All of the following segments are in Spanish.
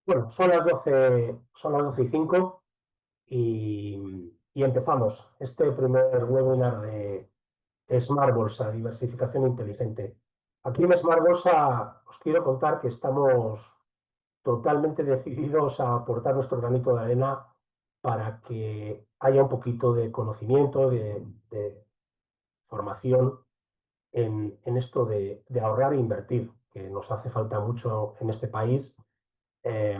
Bueno, son las 12:05 y empezamos este primer webinar de Smart Bolsa, diversificación inteligente. Aquí en Smart Bolsa os quiero contar que estamos totalmente decididos a aportar nuestro granito de arena para que haya un poquito de conocimiento, de formación en esto de ahorrar e invertir, que nos hace falta mucho en este país. eh,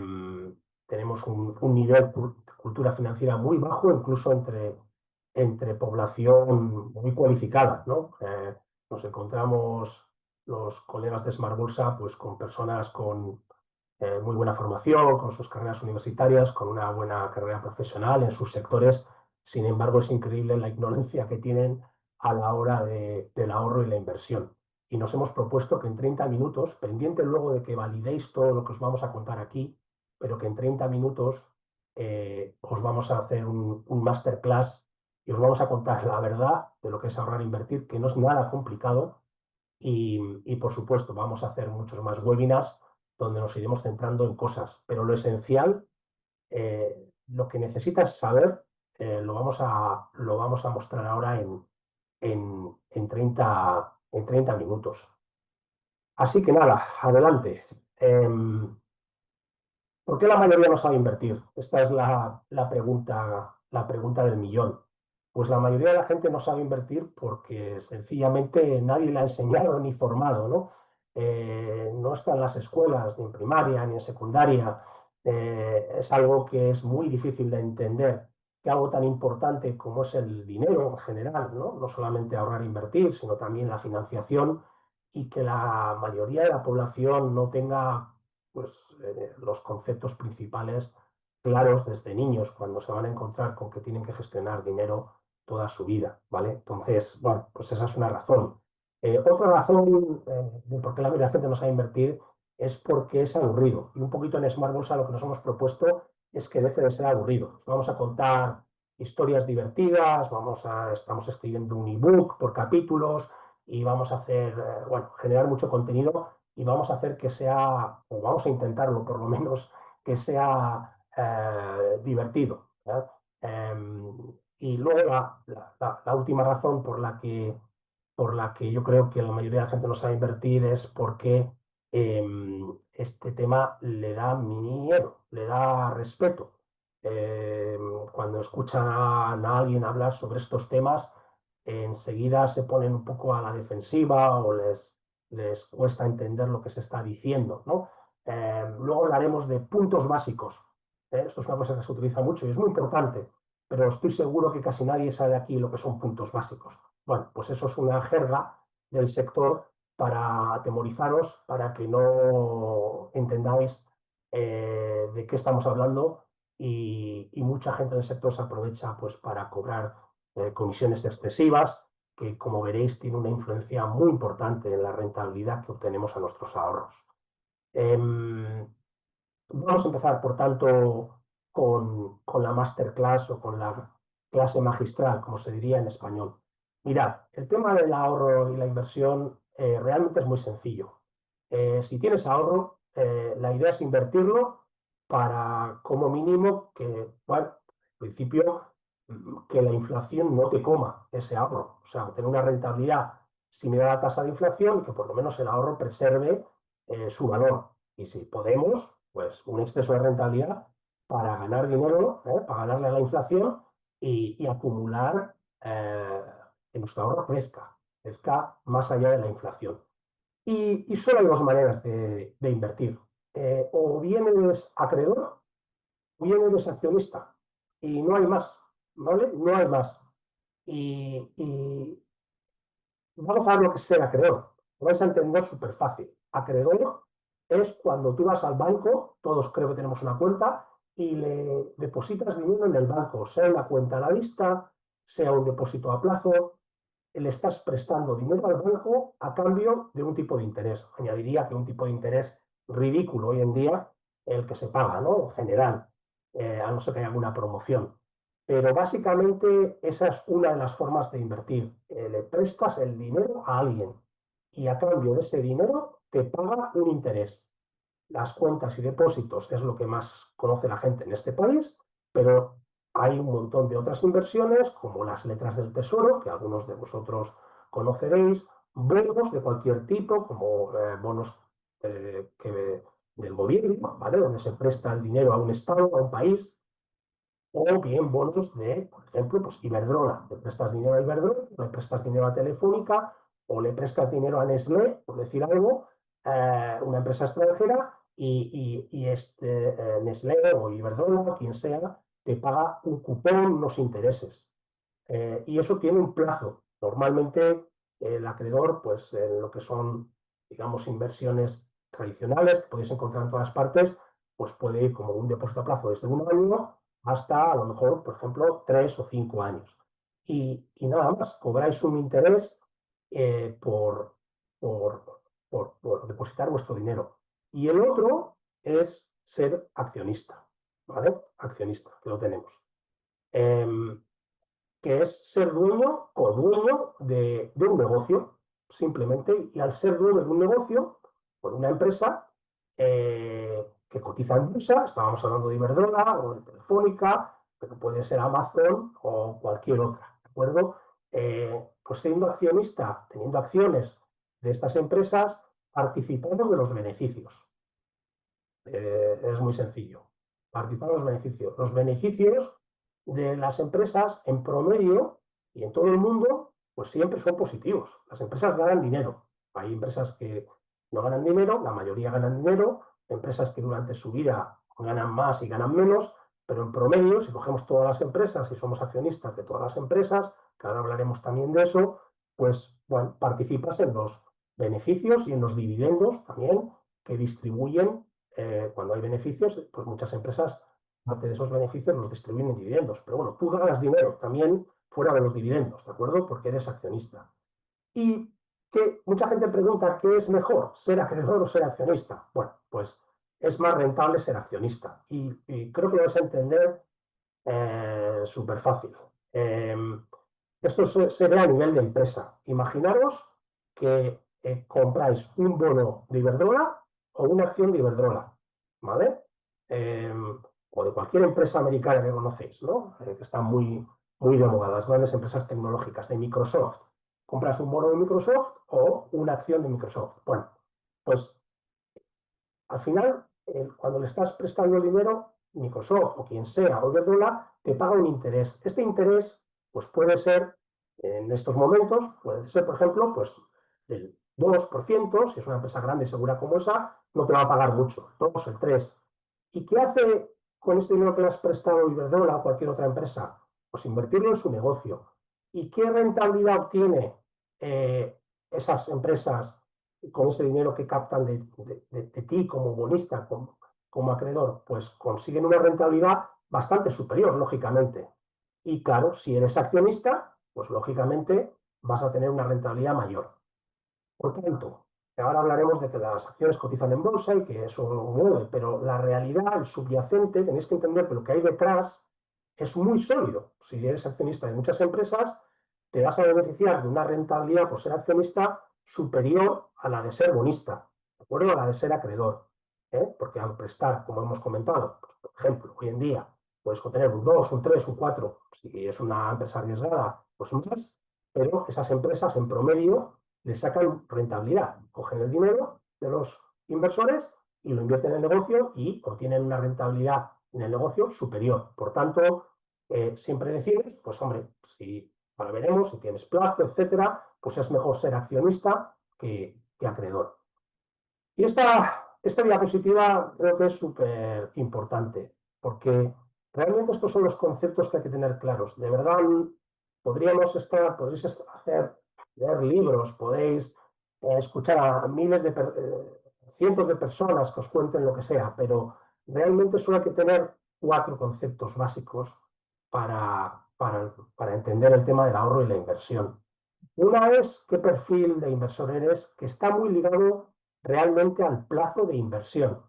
Tenemos un nivel de cultura financiera muy bajo, incluso entre población muy cualificada, ¿no? Nos encontramos los colegas de Smart Bolsa pues, con personas con muy buena formación, con sus carreras universitarias, con una buena carrera profesional en sus sectores. Sin embargo, es increíble la ignorancia que tienen a la hora del ahorro y la inversión. Y nos hemos propuesto que en 30 minutos, pendiente luego de que validéis todo lo que os vamos a contar aquí, pero que en 30 minutos os vamos a hacer un masterclass y os vamos a contar la verdad de lo que es ahorrar e invertir, que no es nada complicado. Y por supuesto, vamos a hacer muchos más webinars donde nos iremos centrando en cosas, pero lo esencial, lo que necesitas saber, lo vamos a mostrar ahora en 30 minutos. Así que nada, adelante. ¿Por qué la mayoría no sabe invertir? Esta es la pregunta del millón. Pues la mayoría de la gente no sabe invertir porque sencillamente nadie le ha enseñado ni formado, ¿no? No está en las escuelas, ni en primaria, ni en secundaria. Es algo que es muy difícil de entender, que algo tan importante como es el dinero en general, ¿no? No solamente ahorrar e invertir, sino también la financiación, y que la mayoría de la población no tenga pues, los conceptos principales claros desde niños, cuando se van a encontrar con que tienen que gestionar dinero toda su vida, ¿vale? Entonces, bueno, pues esa es una razón. Otra razón de por qué la mayoría de la gente no sabe invertir es porque es aburrido. Y un poquito en Smart Bolsa lo que nos hemos propuesto es que deje de ser aburrido. Os vamos a contar historias divertidas, estamos escribiendo un ebook por capítulos y vamos a bueno, generar mucho contenido y vamos a hacer que sea, o vamos a intentarlo por lo menos, que sea divertido. Y luego la última razón por la que yo creo que la mayoría de la gente no sabe invertir es porque este tema le da miedo, le da respeto. Cuando escuchan a alguien hablar sobre estos temas, enseguida se ponen un poco a la defensiva o les cuesta entender lo que se está diciendo, ¿no? Luego hablaremos de puntos básicos. Esto es una cosa que se utiliza mucho y es muy importante, pero estoy seguro que casi nadie sabe aquí lo que son puntos básicos. Bueno, pues eso es una jerga del sector para atemorizaros, para que no entendáis de qué estamos hablando, y mucha gente en el sector se aprovecha pues, para cobrar comisiones excesivas, que como veréis tiene una influencia muy importante en la rentabilidad que obtenemos a nuestros ahorros. Vamos a empezar, por tanto, con la masterclass o con la clase magistral, como se diría en español. Mirad, el tema del ahorro y la inversión realmente es muy sencillo. Si tienes ahorro, la idea es invertirlo para, como mínimo, que, bueno, al principio, que la inflación no te coma ese ahorro. O sea, tener una rentabilidad similar a la tasa de inflación y que por lo menos el ahorro preserve su valor. Y si podemos, pues un exceso de rentabilidad para ganar dinero, para ganarle a la inflación y acumular que nuestro ahorro crezca más allá de la inflación. Y solo hay dos maneras de invertir. O bien eres acreedor o bien eres accionista. Y no hay más, ¿vale? No hay más. Y vamos a ver lo que es ser acreedor. Lo vais a entender súper fácil. Acreedor es cuando tú vas al banco, todos creo que tenemos una cuenta, y le depositas dinero en el banco, sea una cuenta a la vista, sea un depósito a plazo, le estás prestando dinero al banco a cambio de un tipo de interés. Añadiría que un tipo de interés ridículo hoy en día, el que se paga, ¿no? En general, a no ser que haya alguna promoción. Pero básicamente esa es una de las formas de invertir. Le prestas el dinero a alguien y a cambio de ese dinero te paga un interés. las cuentas y depósitos es lo que más conoce la gente en este país, pero hay un montón de otras inversiones, como las letras del tesoro, que algunos de vosotros conoceréis, bonos de cualquier tipo, como bonos del gobierno, ¿vale? Donde se presta el dinero a un estado, a un país, o bien bonos de, por ejemplo, pues Iberdrola. Le prestas dinero a Iberdrola, le prestas dinero a Telefónica, o le prestas dinero a Nestlé, por decir algo, una empresa extranjera, Nestlé o Iberdrola o quien sea, te paga un cupón, unos intereses. Y eso tiene un plazo. Normalmente el acreedor, pues en lo que son, digamos, inversiones tradicionales que podéis encontrar en todas partes, pues puede ir como un depósito a plazo desde un año hasta a lo mejor, por ejemplo, 3 o 5 años. Y nada más, cobráis un interés por, por depositar vuestro dinero. Y el otro es ser accionista, ¿vale? Accionista, que lo tenemos. Que es ser dueño, codueño de un negocio, simplemente, y al ser dueño de un negocio o de una empresa que cotiza en bolsa, estábamos hablando de Iberdrola o de Telefónica, pero puede ser Amazon o cualquier otra, ¿de acuerdo? Pues siendo accionista, teniendo acciones de estas empresas, participamos de los beneficios. Es muy sencillo. Participar los beneficios. Los beneficios de las empresas en promedio y en todo el mundo, pues siempre son positivos. Las empresas ganan dinero. Hay empresas que no ganan dinero, la mayoría ganan dinero, empresas que durante su vida ganan más y ganan menos, pero en promedio, si cogemos todas las empresas y somos accionistas de todas las empresas, que ahora hablaremos también de eso, pues bueno, participas en los beneficios y en los dividendos también que distribuyen cuando hay beneficios, pues muchas empresas, parte de esos beneficios los distribuyen en dividendos. Pero bueno, tú ganas dinero también fuera de los dividendos, ¿de acuerdo? Porque eres accionista. Y que mucha gente pregunta, ¿qué es mejor, ser acreedor o ser accionista? Bueno, pues es más rentable ser accionista. Y creo que lo vais a entender súper fácil. Esto sería a nivel de empresa. Imaginaros que compráis un bono de Iberdrola o una acción de Iberdrola, ¿vale? O de cualquier empresa americana que conocéis, ¿no? Que está muy, muy de moda, las grandes empresas tecnológicas, de Microsoft. Compras un bono de Microsoft o una acción de Microsoft. Bueno, pues al final, cuando le estás prestando el dinero, Microsoft o quien sea, o Iberdrola, te paga un interés. Este interés, pues puede ser, en estos momentos, puede ser, por ejemplo, pues del 2%, si es una empresa grande y segura como esa, no te va a pagar mucho, 2 o el 3. ¿Y qué hace con este dinero que le has prestado Iberdrola o cualquier otra empresa? Pues invertirlo en su negocio. ¿Y qué rentabilidad obtiene esas empresas con ese dinero que captan de ti como bonista, como acreedor? Pues consiguen una rentabilidad bastante superior, lógicamente. Y claro, si eres accionista, pues lógicamente vas a tener una rentabilidad mayor. Por tanto, ahora hablaremos de que las acciones cotizan en bolsa y que eso mueve, pero la realidad, el subyacente, tenéis que entender que lo que hay detrás es muy sólido. Si eres accionista de muchas empresas, te vas a beneficiar de una rentabilidad por ser accionista superior a la de ser bonista, ¿de acuerdo? A la de ser acreedor. Porque al prestar, como hemos comentado, pues, por ejemplo, hoy en día puedes obtener un 2, un 3, un 4, si es una empresa arriesgada, pues más, pero esas empresas en promedio le sacan rentabilidad, cogen el dinero de los inversores y lo invierten en el negocio y obtienen una rentabilidad en el negocio superior. Por tanto, siempre decides, pues hombre, si ahora veremos, si tienes plazo, etcétera, pues es mejor ser accionista que acreedor. Y esta diapositiva creo que es súper importante, porque realmente estos son los conceptos que hay que tener claros. De verdad, podréis leer libros, podéis escuchar a miles cientos de personas que os cuenten lo que sea, pero realmente solo hay que tener 4 conceptos básicos para entender el tema del ahorro y la inversión. Una es qué perfil de inversor eres, que está muy ligado realmente al plazo de inversión,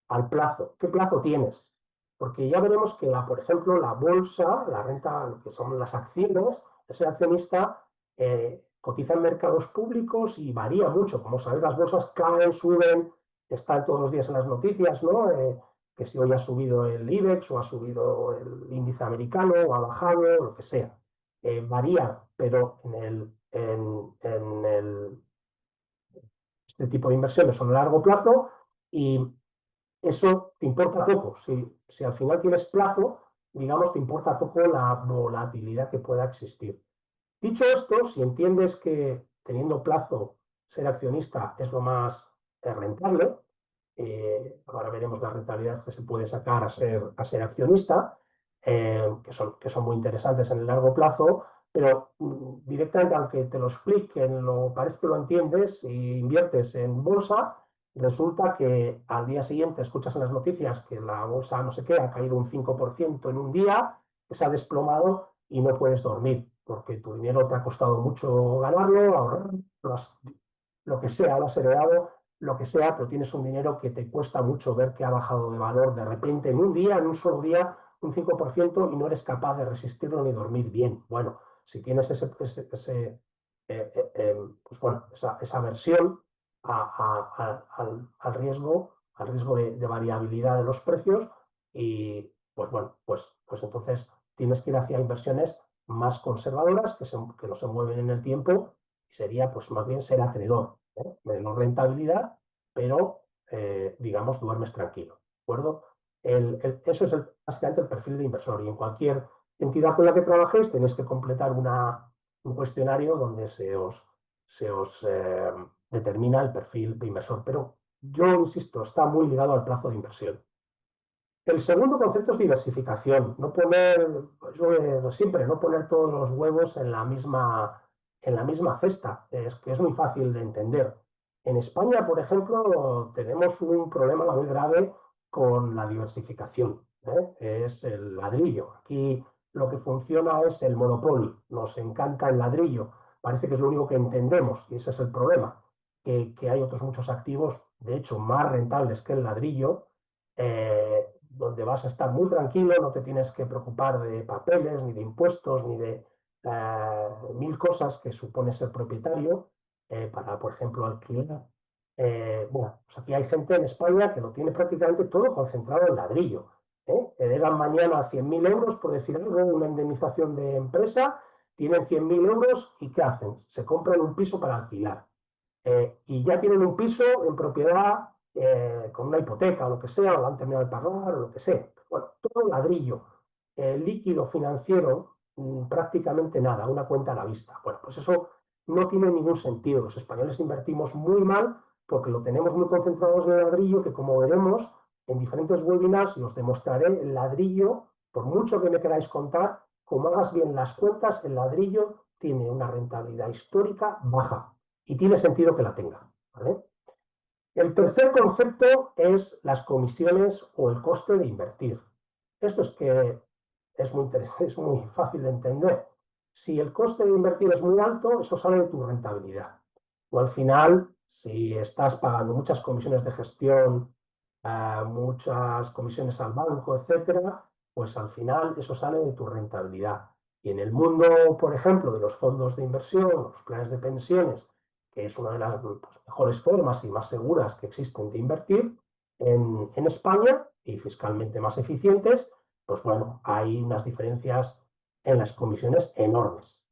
al plazo. ¿Qué plazo tienes? Porque ya veremos que, por ejemplo, la bolsa, la renta, lo que son las acciones, ese accionista cotiza en mercados públicos y varía mucho. Como sabéis, las bolsas caen, suben, están todos los días en las noticias, ¿no? Que si hoy ha subido el IBEX o ha subido el índice americano o ha bajado, lo que sea. Varía, pero este tipo de inversiones son a largo plazo y eso te importa poco. Si al final tienes plazo, digamos, te importa poco la volatilidad que pueda existir. Dicho esto, si entiendes que teniendo plazo ser accionista es lo más rentable, ahora veremos las rentabilidades que se puede sacar a ser accionista, que son muy interesantes en el largo plazo, pero directamente, aunque te lo expliquen, parece que lo entiendes y inviertes en bolsa, resulta que al día siguiente escuchas en las noticias que la bolsa no sé qué ha caído un 5% en un día, que se ha desplomado y no puedes dormir, porque tu dinero te ha costado mucho ganarlo, ahorrar, lo que sea, lo has heredado, lo que sea, pero tienes un dinero que te cuesta mucho ver que ha bajado de valor de repente en un día, en un solo día, un 5% y no eres capaz de resistirlo ni dormir bien. Bueno, si tienes pues bueno, esa aversión al riesgo de variabilidad de los precios y pues bueno, pues entonces tienes que ir hacia inversiones más conservadoras que no se mueven en el tiempo y sería pues más bien ser acreedor, menos rentabilidad, pero digamos duermes tranquilo, ¿de acuerdo? Eso es básicamente el perfil de inversor y en cualquier entidad con la que trabajéis tenéis que completar un cuestionario donde se os determina el perfil de inversor, pero yo insisto, está muy ligado al plazo de inversión. El segundo concepto es diversificación, no poner, yo siempre, no poner todos los huevos en la misma cesta, es que es muy fácil de entender. En España, por ejemplo, tenemos un problema muy grave con la diversificación, es el ladrillo. Aquí lo que funciona es el monopolio, nos encanta el ladrillo, parece que es lo único que entendemos y ese es el problema, que hay otros muchos activos, de hecho, más rentables que el ladrillo, donde vas a estar muy tranquilo, no te tienes que preocupar de papeles, ni de impuestos, ni de mil cosas que supone ser propietario para, por ejemplo, alquilar. Bueno, pues aquí hay gente en España que lo tiene prácticamente todo concentrado en ladrillo. Heredan mañana 100.000 euros, por decir algo, una indemnización de empresa, tienen 100.000 euros y ¿qué hacen? Se compran un piso para alquilar. Y ya tienen un piso en propiedad con una hipoteca o lo que sea, o lo han terminado de pagar o lo que sea. Bueno, todo ladrillo, líquido financiero, prácticamente nada, una cuenta a la vista. Bueno, pues eso no tiene ningún sentido. Los españoles invertimos muy mal porque lo tenemos muy concentrados en el ladrillo, que como veremos en diferentes webinars, y os demostraré el ladrillo, por mucho que me queráis contar, como hagas bien las cuentas, el ladrillo tiene una rentabilidad histórica baja y tiene sentido que la tenga, ¿vale? El tercer concepto es las comisiones o el coste de invertir. Esto es muy fácil de entender. Si el coste de invertir es muy alto, eso sale de tu rentabilidad. O al final, si estás pagando muchas comisiones de gestión, muchas comisiones al banco, etcétera, pues al final eso sale de tu rentabilidad. Y en el mundo, por ejemplo, de los fondos de inversión, los planes de pensiones, que es una de las mejores formas y más seguras que existen de invertir en España y fiscalmente más eficientes, pues bueno, hay unas diferencias en las comisiones enormes.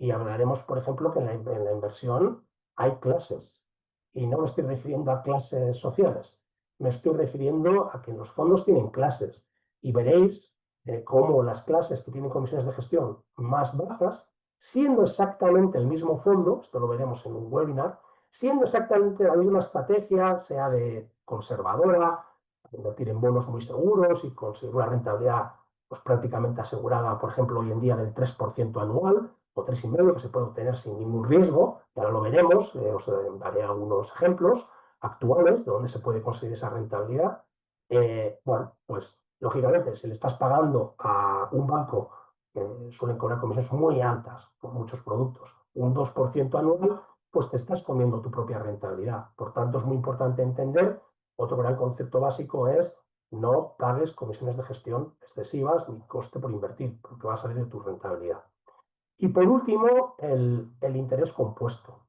Y hablaremos, por ejemplo, que en la inversión hay clases. Y no me estoy refiriendo a clases sociales, me estoy refiriendo a que los fondos tienen clases. Y veréis cómo las clases que tienen comisiones de gestión más bajas, siendo exactamente el mismo fondo, esto lo veremos en un webinar, siendo exactamente la misma estrategia, sea de conservadora, invertir en bonos muy seguros y conseguir una rentabilidad pues, prácticamente asegurada, por ejemplo, hoy en día del 3% anual o 3,5% que se puede obtener sin ningún riesgo, y ahora lo veremos, os daré algunos ejemplos actuales de donde se puede conseguir esa rentabilidad. Bueno, pues lógicamente, si le estás pagando a un banco que suelen cobrar comisiones muy altas por muchos productos, un 2% anual, pues te estás comiendo tu propia rentabilidad. Por tanto, es muy importante entender, otro gran concepto básico es no pagues comisiones de gestión excesivas ni coste por invertir, porque va a salir de tu rentabilidad. Y por último, el interés compuesto.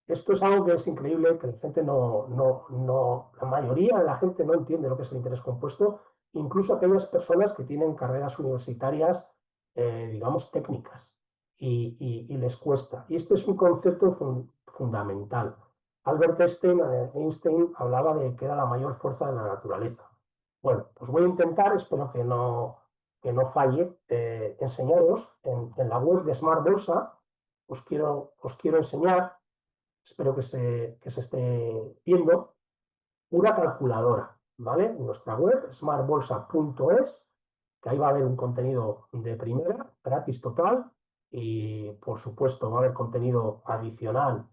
Esto es algo que es increíble, que la gente la mayoría de la gente no entiende lo que es el interés compuesto, incluso aquellas personas que tienen carreras universitarias, digamos, técnicas, y les cuesta. Y este es un concepto fundamental. Albert Einstein hablaba de que era la mayor fuerza de la naturaleza. Bueno, pues voy a intentar, espero que no falle, enseñaros en la web de Smart Bolsa. Os quiero enseñar, espero que se esté viendo, una calculadora, ¿vale? En nuestra web, smartbolsa.es, que ahí va a haber un contenido de primera, gratis total, y por supuesto va a haber contenido adicional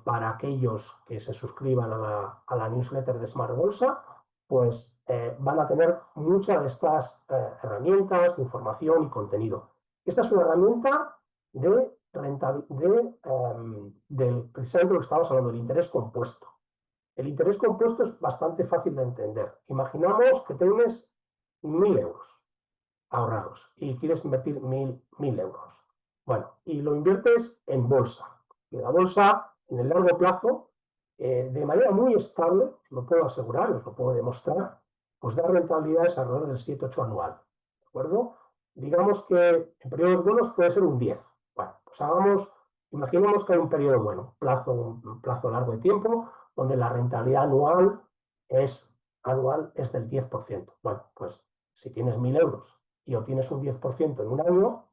para aquellos que se suscriban a la newsletter de Smart Bolsa, pues van a tener muchas de estas herramientas, información y contenido. Esta es una herramienta del precisamente lo que estamos hablando, del interés compuesto. El interés compuesto es bastante fácil de entender. Imaginamos que tienes 1.000 euros ahorrados y quieres invertir 1.000 euros. Bueno, y lo inviertes en bolsa. Y la bolsa, en el largo plazo, de manera muy estable, os lo puedo asegurar, os lo puedo demostrar, pues da rentabilidades alrededor del 7-8 anual. ¿De acuerdo? Digamos que en periodos buenos puede ser un 10. Bueno, pues imaginemos que hay un periodo bueno, un plazo largo de tiempo, donde la rentabilidad anual es del 10%. Bueno, pues si tienes 1.000 euros y obtienes un 10% en un año,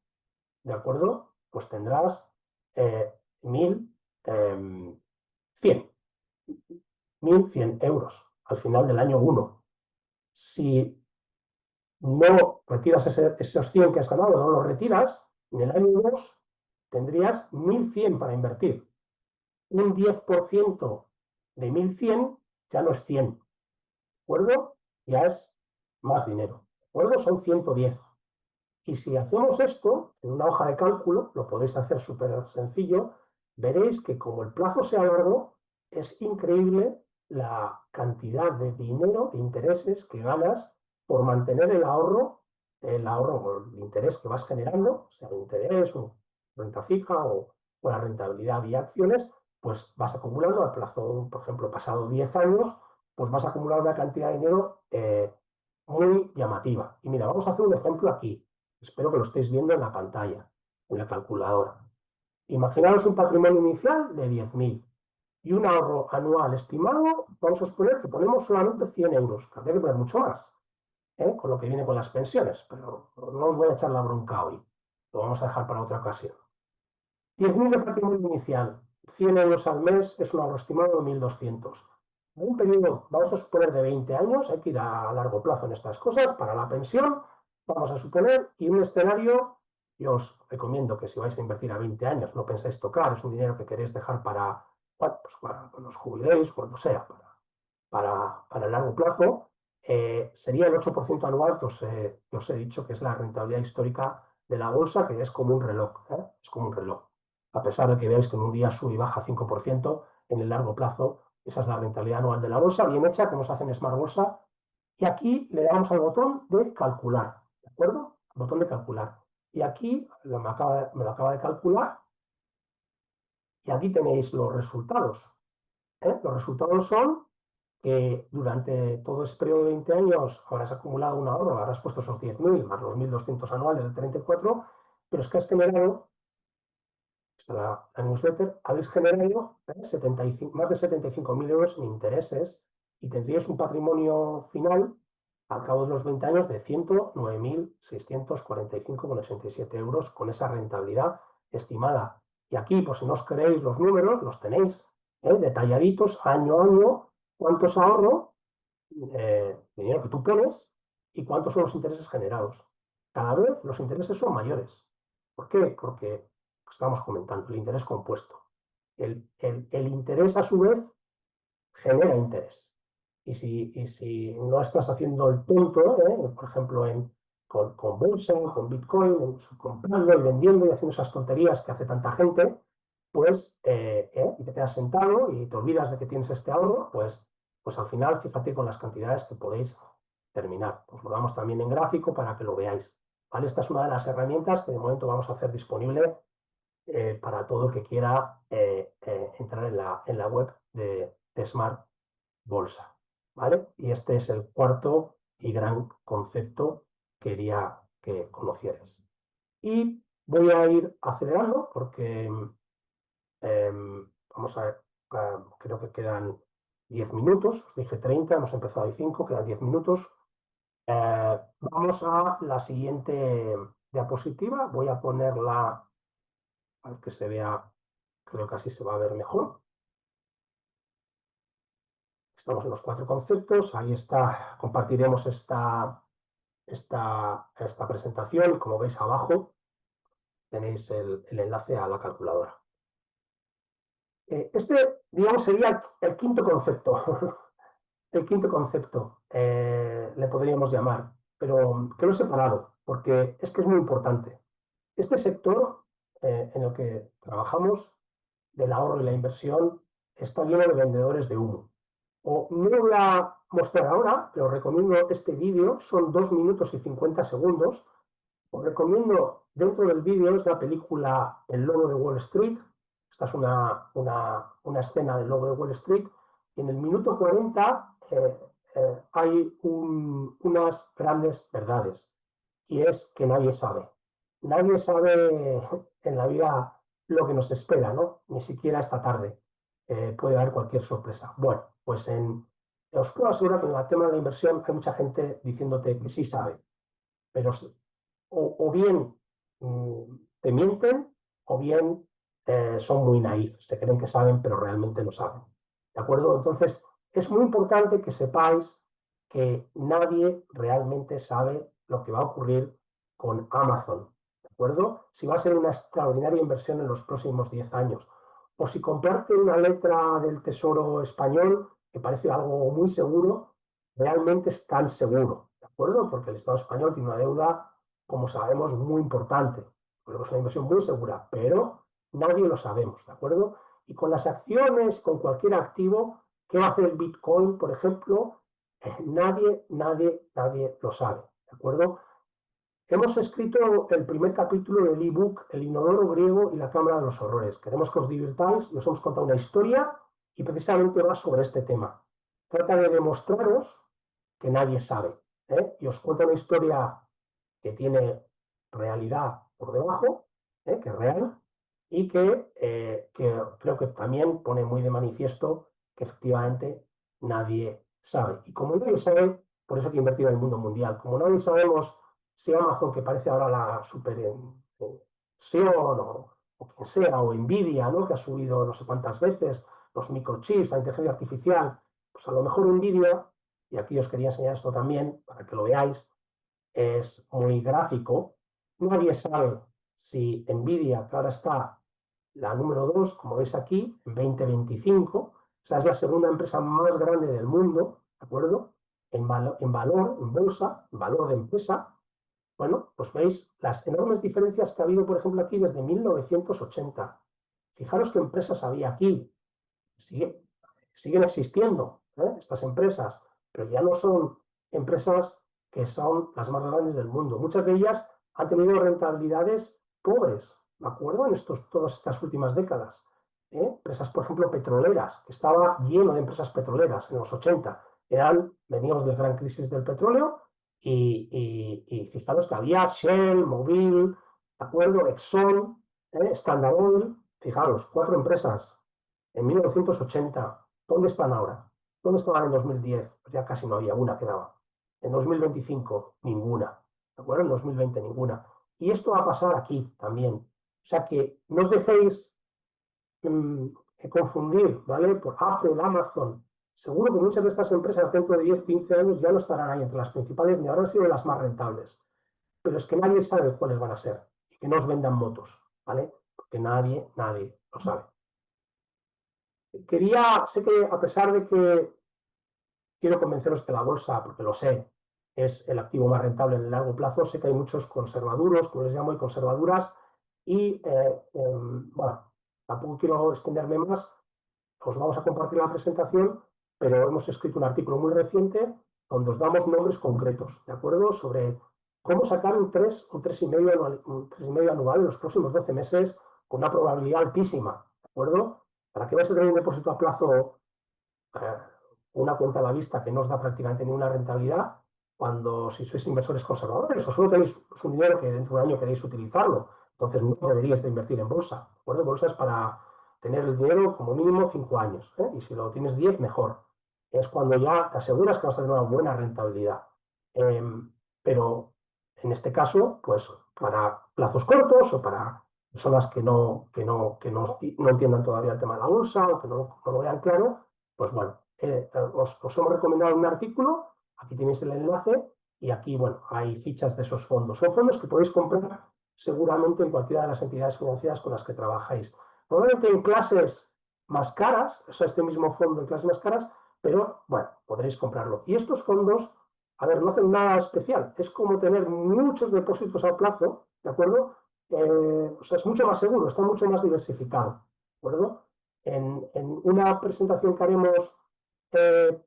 ¿de acuerdo? Pues tendrás 1.100 euros al final del año 1. Si no retiras esos 100 que has ganado, no los retiras, en el año 2 tendrías 1.100 para invertir. Un 10% de 1.100 ya no es 100, ¿de acuerdo? Ya es más dinero, ¿de acuerdo? Son 110. Y si hacemos esto en una hoja de cálculo, lo podéis hacer súper sencillo, veréis que como el plazo sea largo, es increíble la cantidad de dinero, de intereses que ganas por mantener el ahorro o el interés que vas generando, sea interés o renta fija o la rentabilidad vía acciones, pues vas acumulando al plazo, por ejemplo, pasado 10 años, pues vas a acumular una cantidad de dinero muy llamativa. Y mira, vamos a hacer un ejemplo aquí. Espero que lo estéis viendo en la pantalla, en la calculadora. Imaginaros un patrimonio inicial de 10.000 y un ahorro anual estimado, vamos a suponer que ponemos solamente 100 euros, que habría que poner mucho más, con lo que viene con las pensiones, pero no os voy a echar la bronca hoy, lo vamos a dejar para otra ocasión. 10.000 de patrimonio inicial, 100 euros al mes es un ahorro estimado de 1.200. En un periodo, vamos a suponer de 20 años, hay que ir a largo plazo en estas cosas, para la pensión, vamos a suponer, y un escenario, yo os recomiendo que si vais a invertir a 20 años, no pensáis tocar, es un dinero que queréis dejar para, bueno, pues para cuando os jubiléis, cuando sea, para el largo plazo, sería el 8% anual que os he dicho que es la rentabilidad histórica de la bolsa, que es como un reloj, es como un reloj. A pesar de que veáis que en un día sube y baja 5%, en el largo plazo, esa es la rentabilidad anual de la bolsa, bien hecha, como se hace en Smart Bolsa. Y aquí le damos al botón de calcular, ¿de acuerdo? El botón de calcular. Y aquí me lo acaba de calcular. Y aquí tenéis los resultados. Los resultados son que durante todo ese periodo de 20 años habrás acumulado un ahorro, habrás puesto esos 10.000 más los 1.200 anuales del 34, pero es que has generado, la newsletter, habéis generado más de 75.000 euros en intereses y tendríais un patrimonio final al cabo de los 20 años de 109.645,87 euros con esa rentabilidad estimada. Y aquí, por si no os creéis los números, los tenéis detalladitos año a año, cuántos ahorro, dinero que tú pones y cuántos son los intereses generados. Cada vez los intereses son mayores. ¿Por qué? Porque estamos comentando el interés compuesto. El interés, a su vez, genera interés. Y si no estás haciendo el tonto, por ejemplo, con bolsa, con Bitcoin, comprando y vendiendo y haciendo esas tonterías que hace tanta gente, pues, y te quedas sentado y te olvidas de que tienes este ahorro, pues al final, fíjate con las cantidades que podéis terminar. Os lo damos también en gráfico para que lo veáis. ¿Vale? Esta es una de las herramientas que de momento vamos a hacer disponible para todo el que quiera entrar en la web de Smart Bolsa, ¿vale? Y este es el cuarto y gran concepto que quería que conocieras. Y voy a ir acelerando porque vamos a ver, creo que quedan 10 minutos, os dije 30, hemos empezado a 5, quedan 10 minutos. Vamos a la siguiente diapositiva, voy a ponerla para que se vea, creo que así se va a ver mejor. Estamos en los 4 conceptos, ahí está, compartiremos esta presentación, como veis abajo tenéis el enlace a la calculadora. Este, digamos, sería el quinto concepto. El quinto concepto le podríamos llamar, pero que lo he separado, porque es que es muy importante. Este sector en el que trabajamos, del ahorro y la inversión, está lleno de vendedores de humo. No lo voy a mostrar ahora, pero os recomiendo este vídeo, son 2 minutos y 50 segundos. Os recomiendo, dentro del vídeo, es la película El Lobo de Wall Street. Esta es una escena del Lobo de Wall Street. Y en el minuto 40 hay unas grandes verdades. Y es que nadie sabe. Nadie sabe en la vida lo que nos espera, ¿no? Ni siquiera esta tarde. Puede haber cualquier sorpresa. Bueno, pues os puedo asegurar que en el tema de la inversión hay mucha gente diciéndote que sí sabe. Pero o bien te mienten o bien son muy naif, se creen que saben pero realmente no saben. ¿De acuerdo? Entonces es muy importante que sepáis que nadie realmente sabe lo que va a ocurrir con Amazon. ¿De acuerdo? Si va a ser una extraordinaria inversión en los próximos 10 años. O si comprarte una letra del Tesoro español, que parece algo muy seguro, realmente es tan seguro. ¿De acuerdo? Porque el Estado español tiene una deuda, como sabemos, muy importante. Luego es una inversión muy segura, pero nadie lo sabemos, ¿de acuerdo? Y con las acciones, con cualquier activo, ¿qué va a hacer el Bitcoin, por ejemplo? Nadie lo sabe, ¿de acuerdo? Hemos escrito el primer capítulo del ebook El inodoro griego y la cámara de los horrores. Queremos que os divirtáis, os hemos contado una historia y precisamente va sobre este tema. Trata de demostraros que nadie sabe, ¿eh? Y os cuenta una historia que tiene realidad por debajo, que es real, y que creo que también pone muy de manifiesto que efectivamente nadie sabe. Y como nadie sabe, por eso hay que invertir en el mundo mundial. Como nadie sabemos si Amazon, que parece ahora la super o quien sea, o Nvidia, ¿no? Que ha subido no sé cuántas veces los microchips, la inteligencia artificial, pues a lo mejor Nvidia, y aquí os quería enseñar esto también para que lo veáis, es muy gráfico. Nadie sabe si Nvidia, que ahora está la número 2, como veis aquí, en 2025, o sea, es la segunda empresa más grande del mundo, ¿de acuerdo? En valor, en bolsa, en valor de empresa. Bueno, pues veis las enormes diferencias que ha habido, por ejemplo, aquí desde 1980. Fijaros qué empresas había aquí. Siguen existiendo estas empresas, pero ya no son empresas que son las más grandes del mundo. Muchas de ellas han tenido rentabilidades pobres, ¿de acuerdo? En todas estas últimas décadas. Empresas, por ejemplo, petroleras, que estaba lleno de empresas petroleras en los 80. Veníamos de la gran crisis del petróleo y fijaros que había Shell, Mobil, ¿de acuerdo? Exxon, Standard Oil, fijaros, 4 empresas en 1980. ¿Dónde están ahora? ¿Dónde estaban en 2010? Pues ya casi no había una que daba. En 2025, ninguna. ¿De acuerdo? En 2020, ninguna. Y esto va a pasar aquí también. O sea que no os dejéis confundir, ¿vale? Por Apple, Amazon. Seguro que muchas de estas empresas dentro de 10, 15 años ya no estarán ahí entre las principales ni habrán sido las más rentables. Pero es que nadie sabe cuáles van a ser. Y que no os vendan motos, ¿vale? Porque nadie lo sabe. Sé que a pesar de que quiero convenceros que la bolsa, porque lo sé, es el activo más rentable en el largo plazo, sé que hay muchos conservaduros, como les llamo, y conservaduras, y bueno, tampoco quiero extenderme más, os vamos a compartir la presentación, pero hemos escrito un artículo muy reciente donde os damos nombres concretos, ¿de acuerdo? Sobre cómo sacar un 3,5 anual en los próximos 12 meses, con una probabilidad altísima, ¿de acuerdo? ¿Para qué vais a tener un depósito a plazo, una cuenta a la vista que no os da prácticamente ninguna rentabilidad, cuando si sois inversores conservadores o solo tenéis un dinero que dentro de un año queréis utilizarlo? Entonces no deberíais de invertir en bolsa, ¿de acuerdo? Bolsa es para tener el dinero como mínimo 5 años, ¿eh? Y si lo tienes 10, mejor. Es cuando ya te aseguras que vas a tener una buena rentabilidad. Eh, pero en este caso, pues para plazos cortos o para personas que no entiendan todavía el tema de la bolsa o que no lo vean claro, pues bueno, os hemos recomendado un artículo, aquí tenéis el enlace y aquí, bueno, hay fichas de esos fondos. Son fondos que podéis comprar seguramente en cualquiera de las entidades financieras con las que trabajáis. Probablemente en clases más caras, o sea, este mismo fondo en clases más caras, pero bueno, podréis comprarlo. Y estos fondos, a ver, no hacen nada especial, es como tener muchos depósitos a plazo, ¿de acuerdo? O sea, es mucho más seguro, está mucho más diversificado, ¿de acuerdo? En una presentación que haremos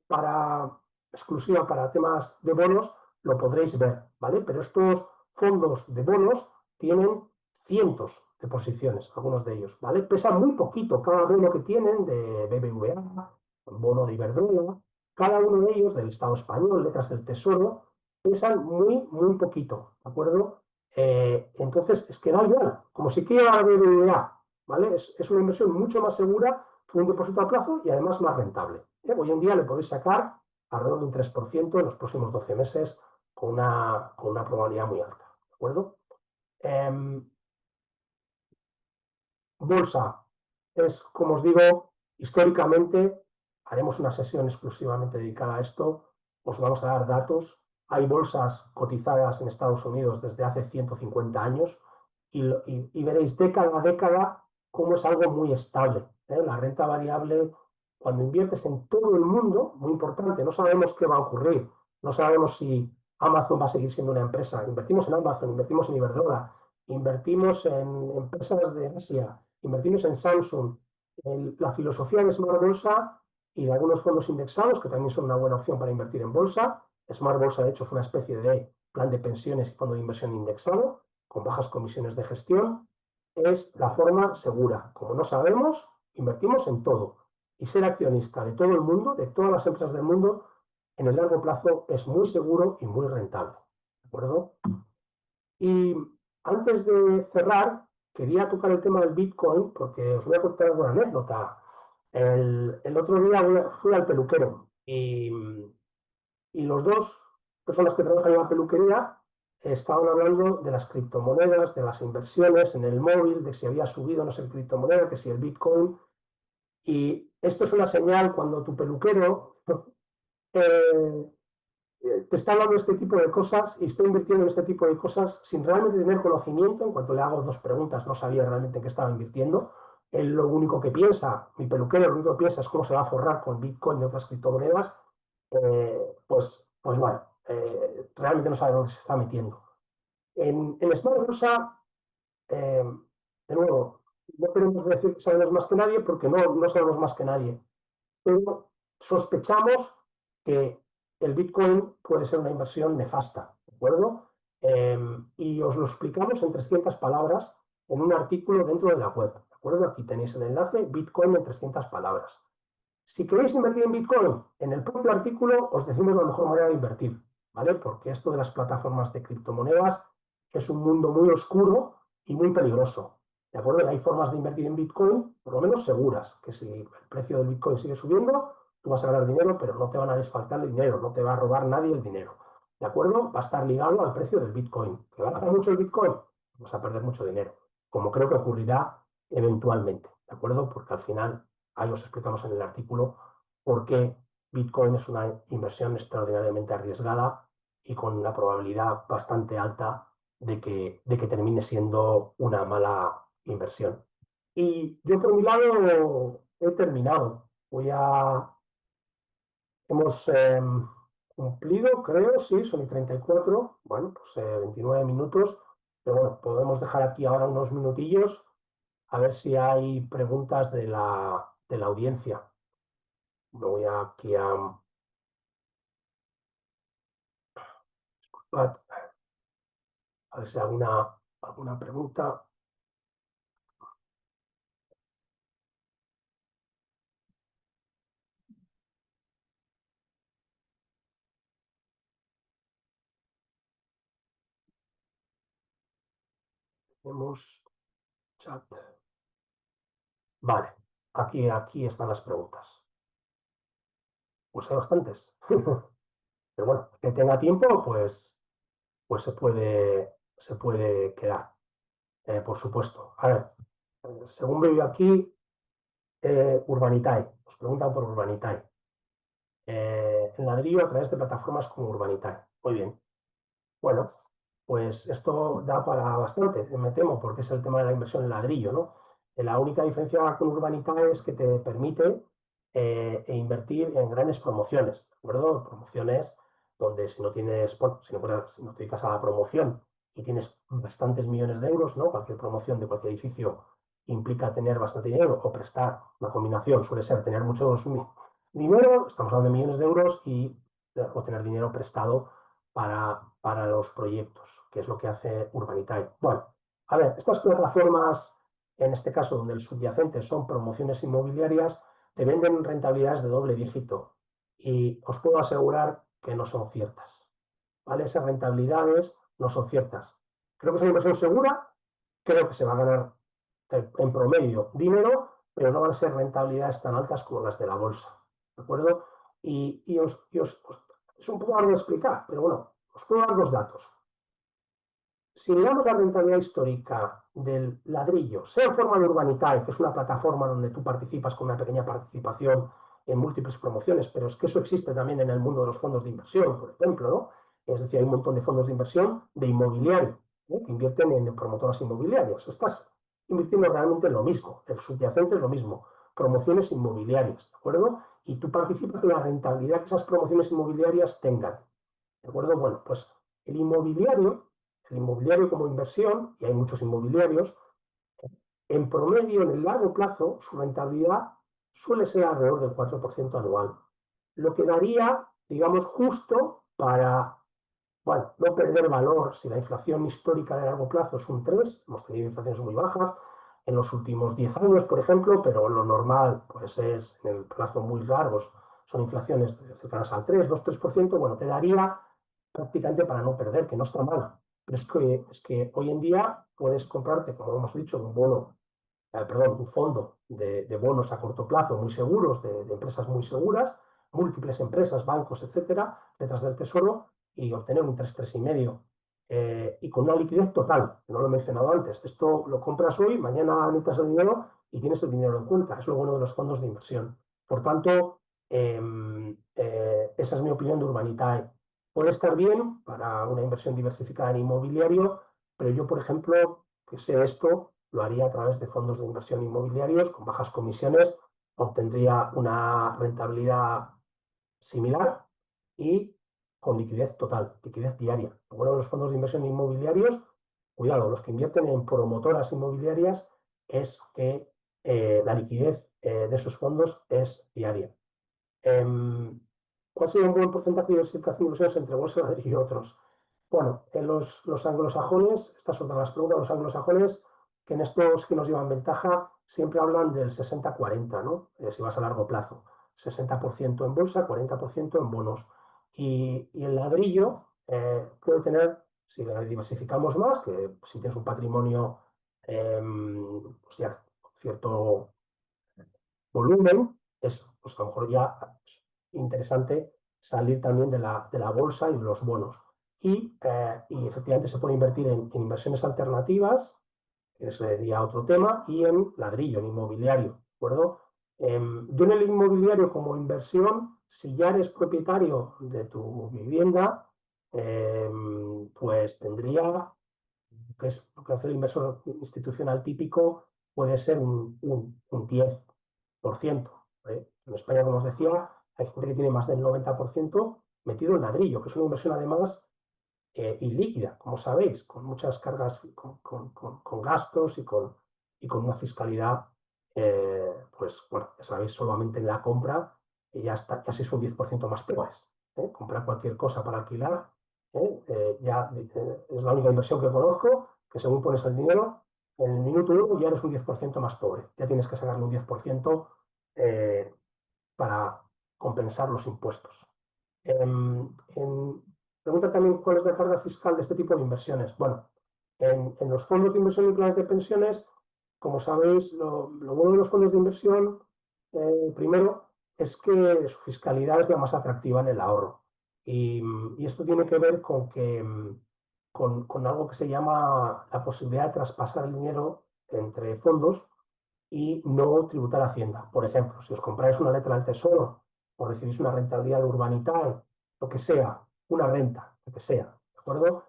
para, exclusiva para temas de bonos, lo podréis ver, ¿vale? Pero estos fondos de bonos tienen cientos de posiciones, algunos de ellos, ¿vale? Pesan muy poquito cada bono que tienen de BBVA, bono de Iberdrola, cada uno de ellos del Estado español, letras del Tesoro, pesan muy, muy poquito, ¿de acuerdo? Entonces, es que da igual, como si quiera BBVA, ¿vale? Es una inversión mucho más segura que un depósito a plazo y además más rentable. Hoy en día le podéis sacar alrededor de un 3% en los próximos 12 meses con una probabilidad muy alta, ¿de acuerdo? Eh, Bolsa es, como os digo, históricamente haremos una sesión exclusivamente dedicada a esto, os vamos a dar datos. Hay bolsas cotizadas en Estados Unidos desde hace 150 años y veréis década a década cómo es algo muy estable, ¿eh? La renta variable, cuando inviertes en todo el mundo, muy importante, no sabemos qué va a ocurrir, no sabemos si Amazon va a seguir siendo una empresa. Invertimos en Amazon, invertimos en Iberdrola, invertimos en empresas de Asia, invertimos en Samsung. La filosofía de Smart Bolsa y de algunos fondos indexados, que también son una buena opción para invertir en bolsa. Smart Bolsa, de hecho, es una especie de plan de pensiones y fondo de inversión indexado, con bajas comisiones de gestión. Es la forma segura. Como no sabemos, invertimos en todo. Y ser accionista de todo el mundo, de todas las empresas del mundo, en el largo plazo es muy seguro y muy rentable. ¿De acuerdo? Y antes de cerrar, quería tocar el tema del Bitcoin porque os voy a contar una anécdota. El otro día fui al peluquero y los dos personas que trabajan en la peluquería estaban hablando de las criptomonedas, de las inversiones en el móvil, de si había subido, no sé, el criptomoneda, que si el Bitcoin. Y esto es una señal cuando tu peluquero eh, te está hablando de este tipo de cosas y está invirtiendo en este tipo de cosas sin realmente tener conocimiento. En cuanto le hago dos preguntas, no sabía realmente en qué estaba invirtiendo. Él lo único que piensa, mi peluquero, lo único que piensa es cómo se va a forrar con Bitcoin y otras criptomonedas. Pues bueno, realmente no sabe dónde se está metiendo. En Smart Bolsa, eh, de nuevo, no queremos decir que sabemos más que nadie porque no sabemos más que nadie, pero sospechamos que el Bitcoin puede ser una inversión nefasta, ¿de acuerdo? Y os lo explicamos en 300 palabras en un artículo dentro de la web, ¿de acuerdo? Aquí tenéis el enlace, Bitcoin en 300 palabras. Si queréis invertir en Bitcoin, en el propio artículo os decimos la mejor manera de invertir, ¿vale? Porque esto de las plataformas de criptomonedas es un mundo muy oscuro y muy peligroso, ¿de acuerdo? Y hay formas de invertir en Bitcoin, por lo menos seguras, que si el precio del Bitcoin sigue subiendo, tú vas a ganar dinero, pero no te van a desfalcar el dinero, no te va a robar nadie el dinero, ¿de acuerdo? Va a estar ligado al precio del Bitcoin. ¿Que baja mucho el Bitcoin? Vas a perder mucho dinero, como creo que ocurrirá eventualmente, ¿de acuerdo? Porque al final ahí os explicamos en el artículo por qué Bitcoin es una inversión extraordinariamente arriesgada y con una probabilidad bastante alta de que termine siendo una mala inversión. Y yo por mi lado he terminado. Hemos cumplido, creo, sí, son y 34, bueno, pues 29 minutos, pero bueno, podemos dejar aquí ahora unos minutillos a ver si hay preguntas de la audiencia. Me voy aquí a ver si hay alguna pregunta. Tenemos chat. Vale, aquí están las preguntas. Pues hay bastantes. Pero bueno, que tenga tiempo, pues se puede quedar, por supuesto. A ver, según veo yo aquí, Urbanitae, nos preguntan por Urbanitae. El ladrillo a través de plataformas como Urbanitae. Muy bien. Bueno, pues esto da para bastante, me temo, porque es el tema de la inversión en ladrillo, ¿no? La única diferencia con Urbanitae es que te permite invertir en grandes promociones, ¿de acuerdo? Promociones donde si no tienes, bueno, si no te dedicas a la promoción y tienes bastantes millones de euros, ¿no? Cualquier promoción de cualquier edificio implica tener bastante dinero o prestar, una combinación suele ser tener mucho dinero, estamos hablando de millones de euros y o tener dinero prestado para los proyectos, que es lo que hace Urbanitae. Bueno, a ver, estas plataformas, en este caso donde el subyacente son promociones inmobiliarias, te venden rentabilidades de doble dígito y os puedo asegurar que no son ciertas, ¿vale? Esas rentabilidades no son ciertas. Creo que es una inversión segura, creo que se va a ganar en promedio dinero, pero no van a ser rentabilidades tan altas como las de la bolsa, ¿de acuerdo? Es un poco largo de explicar, pero bueno, os puedo dar los datos. Si miramos la rentabilidad histórica del ladrillo, sea en forma de Urbanitae, que es una plataforma donde tú participas con una pequeña participación en múltiples promociones, pero es que eso existe también en el mundo de los fondos de inversión, por ejemplo, ¿no? Es decir, hay un montón de fondos de inversión de inmobiliario, que invierten en promotoras inmobiliarias. Estás invirtiendo realmente en lo mismo, el subyacente es lo mismo, promociones inmobiliarias, ¿de acuerdo? Y tú participas de la rentabilidad que esas promociones inmobiliarias tengan, ¿de acuerdo? Bueno, pues el inmobiliario el inmobiliario como inversión, y hay muchos inmobiliarios, en promedio, en el largo plazo, su rentabilidad suele ser alrededor del 4% anual, lo que daría, digamos, justo para, bueno, no perder valor si la inflación histórica de largo plazo es un 3, hemos tenido inflaciones muy bajas en los últimos 10 años, por ejemplo, pero lo normal pues es en el plazo muy largos, son inflaciones cercanas al 3, 2, 3%, bueno, te daría prácticamente para no perder, que no está mal. Pero es que hoy en día puedes comprarte, como hemos dicho, un bono, perdón, un fondo de bonos a corto plazo muy seguros, de empresas muy seguras, múltiples empresas, bancos, etcétera, detrás del tesoro y obtener un 3, 3,5. Y con una liquidez total, que no lo he mencionado antes. Esto lo compras hoy, mañana necesitas el dinero y tienes el dinero en cuenta. Es lo bueno de los fondos de inversión. Por tanto, esa es mi opinión de Urbanitae. Puede estar bien para una inversión diversificada en inmobiliario, pero yo, por ejemplo, que sé esto, lo haría a través de fondos de inversión inmobiliarios con bajas comisiones, obtendría una rentabilidad similar y con liquidez total, liquidez diaria. Lo bueno de los fondos de inversión inmobiliarios, cuidado, los que invierten en promotoras inmobiliarias, es que la liquidez de esos fondos es diaria. ¿Cuál sería un buen porcentaje de diversificación de inversiones entre bolsa y otros? Bueno, en los anglosajones, estas son las preguntas, los anglosajones, que en estos que nos llevan ventaja, siempre hablan del 60-40, ¿no? Si vas a largo plazo. 60% en bolsa, 40% en bonos. Y el ladrillo puede tener, si la diversificamos más, que si tienes un patrimonio, pues ya cierto volumen, es pues, a lo mejor ya es interesante salir también de la bolsa y de los bonos. Y efectivamente se puede invertir en inversiones alternativas, que sería otro tema, y en ladrillo, en inmobiliario, ¿de acuerdo? Yo en el inmobiliario como inversión, si ya eres propietario de tu vivienda, pues tendría, que es lo que hace el inversor institucional típico, puede ser un 10%. En España, como os decía, hay gente que tiene más del 90% metido en ladrillo, que es una inversión además ilíquida, como sabéis, con muchas cargas, con gastos y con una fiscalidad, pues bueno, ya sabéis, solamente en la compra ya está, casi es un 10% más pobres. Comprar cualquier cosa para alquilar, ya es la única inversión que conozco, que según pones el dinero, en el minuto uno ya eres un 10% más pobre. Ya tienes que sacarle un 10% eh, para compensar los impuestos. En, pregunta también cuál es la carga fiscal de este tipo de inversiones. Bueno, En los fondos de inversión y planes de pensiones, como sabéis, lo bueno de los fondos de inversión, primero, es que su fiscalidad es la más atractiva en el ahorro. Y esto tiene que ver con, con algo que se llama la posibilidad de traspasar el dinero entre fondos y no tributar a Hacienda. Por ejemplo, si os compráis una letra del Tesoro o recibís una rentabilidad de Urbanital, lo que sea, una renta, lo que sea, ¿de acuerdo?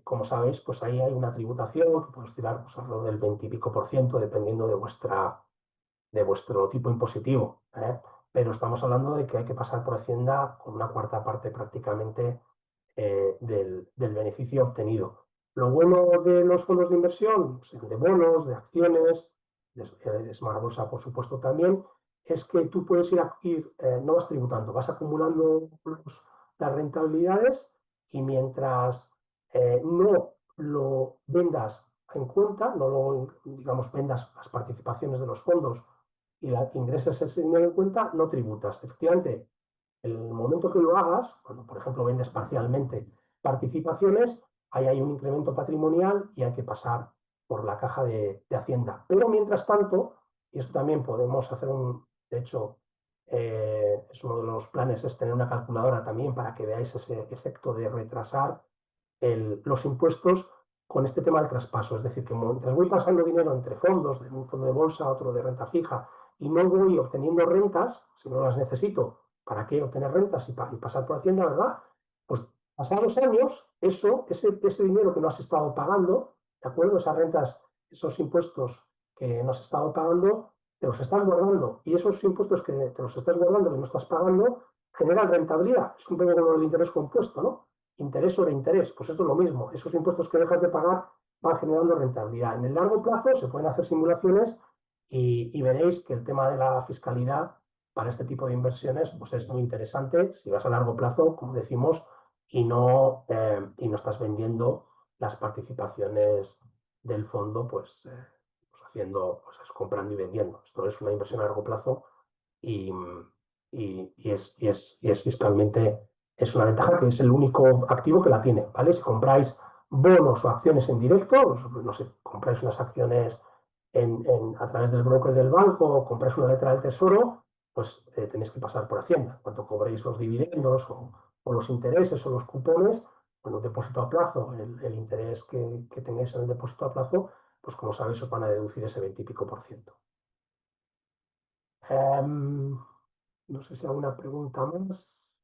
Como sabéis, pues ahí hay una tributación que puede oscilar pues, alrededor del 20 y pico por ciento, dependiendo de vuestro tipo impositivo. Pero estamos hablando de que hay que pasar por Hacienda con una cuarta parte prácticamente del beneficio obtenido. Lo bueno de los fondos de inversión, de bonos, de acciones, de Smart Bolsa, por supuesto, también, es que tú puedes no vas tributando, vas acumulando las rentabilidades y mientras no lo vendas en cuenta, no lo, digamos, vendas las participaciones de los fondos y ingreses ese dinero en cuenta, no tributas. Efectivamente, el momento que lo hagas, cuando por ejemplo vendes parcialmente participaciones, ahí hay un incremento patrimonial y hay que pasar por la caja de Hacienda. Pero mientras tanto, y esto también podemos hacer de hecho, es uno de los planes, es tener una calculadora también para que veáis ese efecto de retrasar los impuestos con este tema del traspaso. Es decir, que mientras voy pasando dinero entre fondos, de un fondo de bolsa, otro de renta fija, y no voy obteniendo rentas, si no las necesito, ¿para qué obtener rentas y pasar por Hacienda, verdad? Pues pasados años, ese dinero que no has estado pagando, ¿de acuerdo? Esas rentas, esos impuestos que no has estado pagando, te los estás guardando. Y esos impuestos que te los estás guardando, que no estás pagando, generan rentabilidad. Es un poco como el interés compuesto, ¿no? Interés sobre interés, pues esto es lo mismo. Esos impuestos que dejas de pagar van generando rentabilidad. En el largo plazo se pueden hacer simulaciones y veréis que el tema de la fiscalidad para este tipo de inversiones pues es muy interesante si vas a largo plazo, como decimos, y no estás vendiendo las participaciones del fondo, pues haciendo, pues comprando y vendiendo. Esto es una inversión a largo plazo y, y es fiscalmente, es una ventaja que es el único activo que la tiene, ¿vale? Si compráis bonos o acciones en directo, pues, no sé, compráis unas acciones a través del broker del banco o compráis una letra del tesoro, pues tenéis que pasar por Hacienda. Cuando cobréis los dividendos o los intereses o los cupones, bueno, depósito a plazo, el interés que tengáis en el depósito a plazo, pues como sabéis os van a deducir ese 20 y pico por ciento. No sé si hay alguna pregunta más.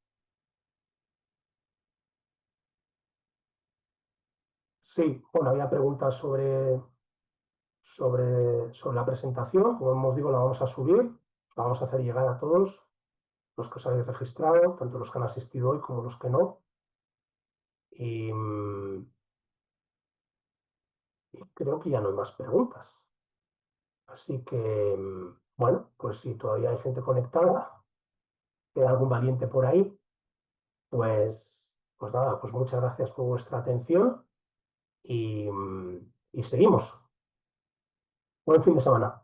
Sí, bueno, había preguntas sobre la presentación. Como hemos dicho, la vamos a subir, la vamos a hacer llegar a todos los que os habéis registrado, tanto los que han asistido hoy como los que no. Y, y creo que ya no hay más preguntas. Así que, bueno, pues si todavía hay gente conectada, queda algún valiente por ahí, pues nada, pues muchas gracias por vuestra atención y seguimos. Buen fin de semana.